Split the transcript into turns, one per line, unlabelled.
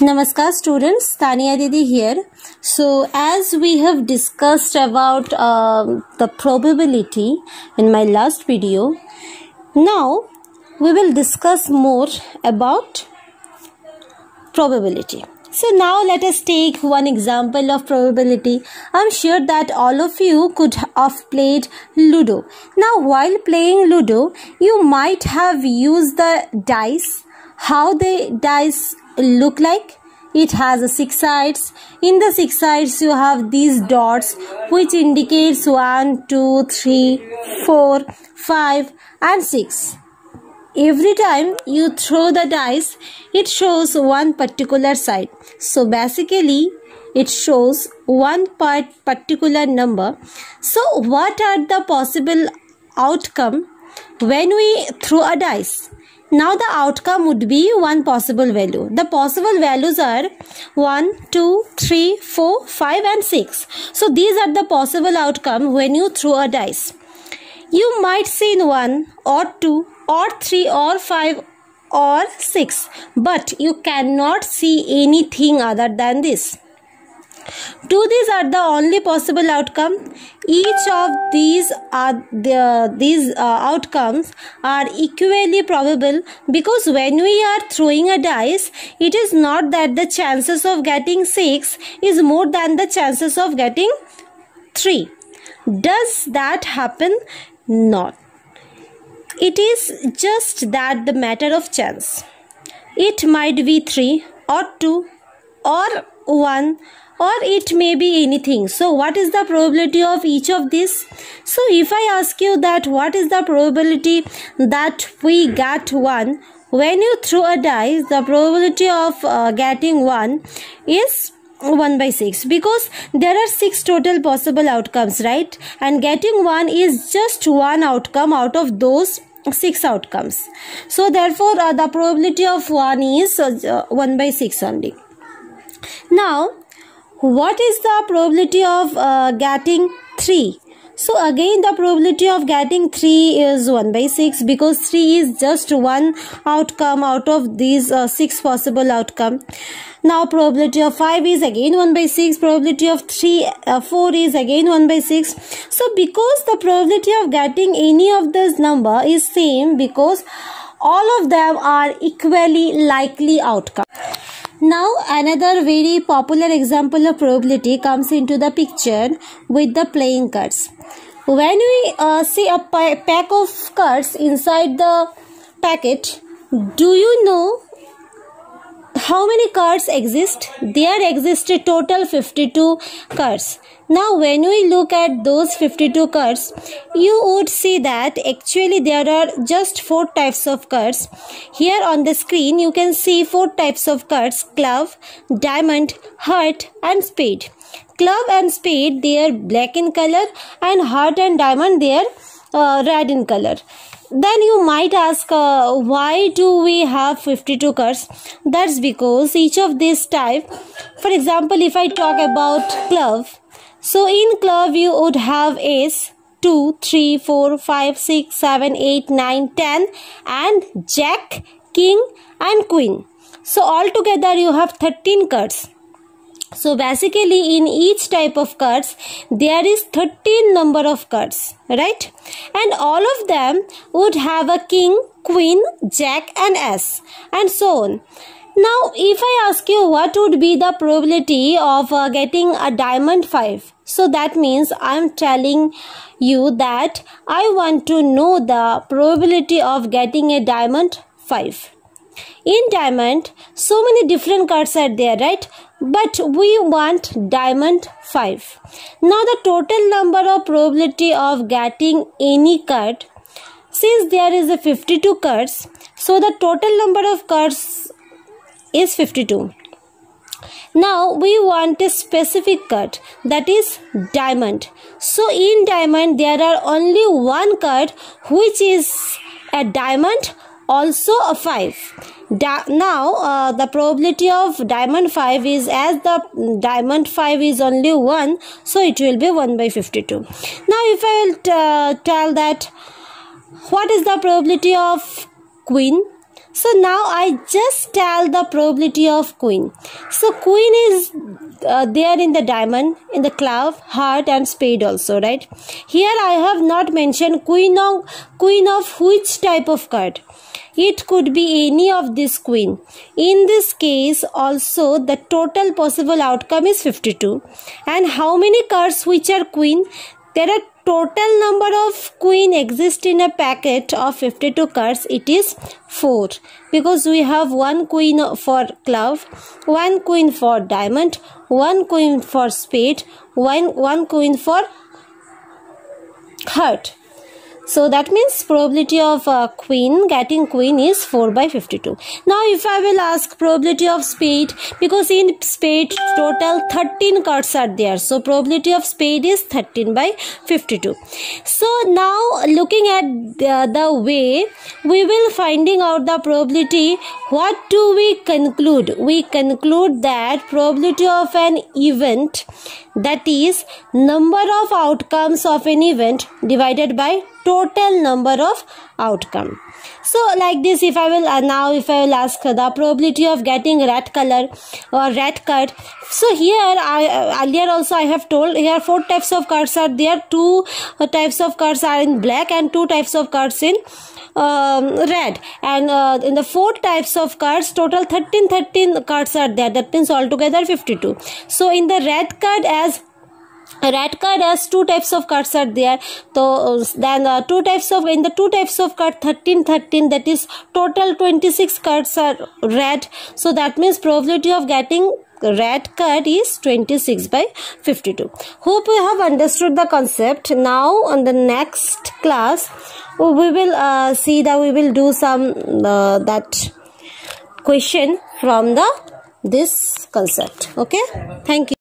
Namaskar students, Tania Didi here. So as we have discussed about the probability in my last video, now we will discuss more about probability. So now let us take one example of probability. I'm sure that all of you could have played Ludo. Now while playing Ludo, you might have used the dice. How the dice look like? It has 6 sides. In the 6 sides you have these dots which indicates 1, 2, 3, 4, 5 and 6. Every time you throw the dice, it shows one particular side. So basically it shows one particular number. So what are the possible outcome when we throw a dice? Now the outcome would be one possible value. The possible values are 1, 2, 3, 4, 5 and 6. So these are the possible outcome when you throw a dice. You might see 1 or 2 or 3 or 5 or 6, but you cannot see anything other than this. These are the only possible outcome. Each of these outcomes are equally probable, because when we are throwing a dice, it is not that the chances of getting 6 is more than the chances of getting 3. Does that happen? Not. It is just that the matter of chance. It might be 3 or 2 or 1, or it may be anything. So what is the probability of each of this? So if I ask you that what is the probability that we get 1, when you throw a dice, the probability of getting 1 is 1 by 6, because there are 6 total possible outcomes, right? And getting 1 is just one outcome out of those 6 outcomes. So therefore the probability of 1 is 1 by 6 only. Now what is the probability of getting 3? So again the probability of getting 3 is 1 by 6, because 3 is just one outcome out of these 6 possible outcome. Now probability of 5 is again 1 by 6, probability of 4 is again 1 by 6. So because the probability of getting any of this number is same, because all of them are equally likely outcome. Now another very popular example of probability comes into the picture with the playing cards. When we see a pack of cards inside the packet, do you know how many cards exist? There exist a total 52 cards. Now when we look at those 52 cards, you would see that actually there are just 4 types of cards. Here on the screen you can see 4 types of cards: club, diamond, heart and spade. Club and spade, they are black in color, and heart and diamond, they are red in color. Then you might ask, why do we have 52 cards? That's because each of this type, for example, if I talk about club, so in club you would have ace, 2, 3, 4, 5, 6, 7, 8, 9, 10 and jack, king and queen. So altogether you have 13 cards. So basically in each type of cards there is 13 number of cards, right? And all of them would have a king, queen, jack and ace and so on. Now if I ask you what would be the probability of getting a diamond 5, so that means I am telling you that I want to know the probability of getting a diamond 5. In diamond, so many different cards are there, right? But we want diamond 5. Now the total number of probability of getting any card, since there is a 52 cards, so the total number of cards is 52. Now we want a specific card, that is diamond. So in diamond there are only one card which is a diamond, also a 5. Now the probability of diamond 5 is, as the diamond 5 is only 1, so it will be 1 by 52. Now if I will tell that what is the probability of queen, So now I just tell the probability of queen. So queen is there in the diamond, in the club, heart and spade also, right? Here I have not mentioned queen of which type of card. It could be any of this queen. In this case also the total possible outcome is 52. And how many cards which are queen? There are total number of queen exist in a packet of 52 cards. It is 4 because we have one queen for club, one queen for diamond, one queen for spade, one queen for heart. So that means probability of getting queen is 4 by 52. Now if I will ask probability of spade, because in spade total 13 cards are there. So probability of spade is 13 by 52. So now looking at the way we will finding out the probability, what do we conclude? We conclude that probability of an event, that is number of outcomes of an event divided by total number of outcome. So like this, if I will ask the probability of getting red color or red card. So here earlier also I have told, here 4 types of cards are there. 2 types of cards are in black and 2 types of cards in red, and in the 4 types of cards total 13 cards are there. That means altogether 52. So in the red card, as 2 types of cards are there, so then in the 2 types of card 13, that is total 26 cards are red. So that means probability of getting red card is 26 by 52. Hope you have understood the concept. Now on the next class we will see that we will do some that question from this concept. Okay, thank you.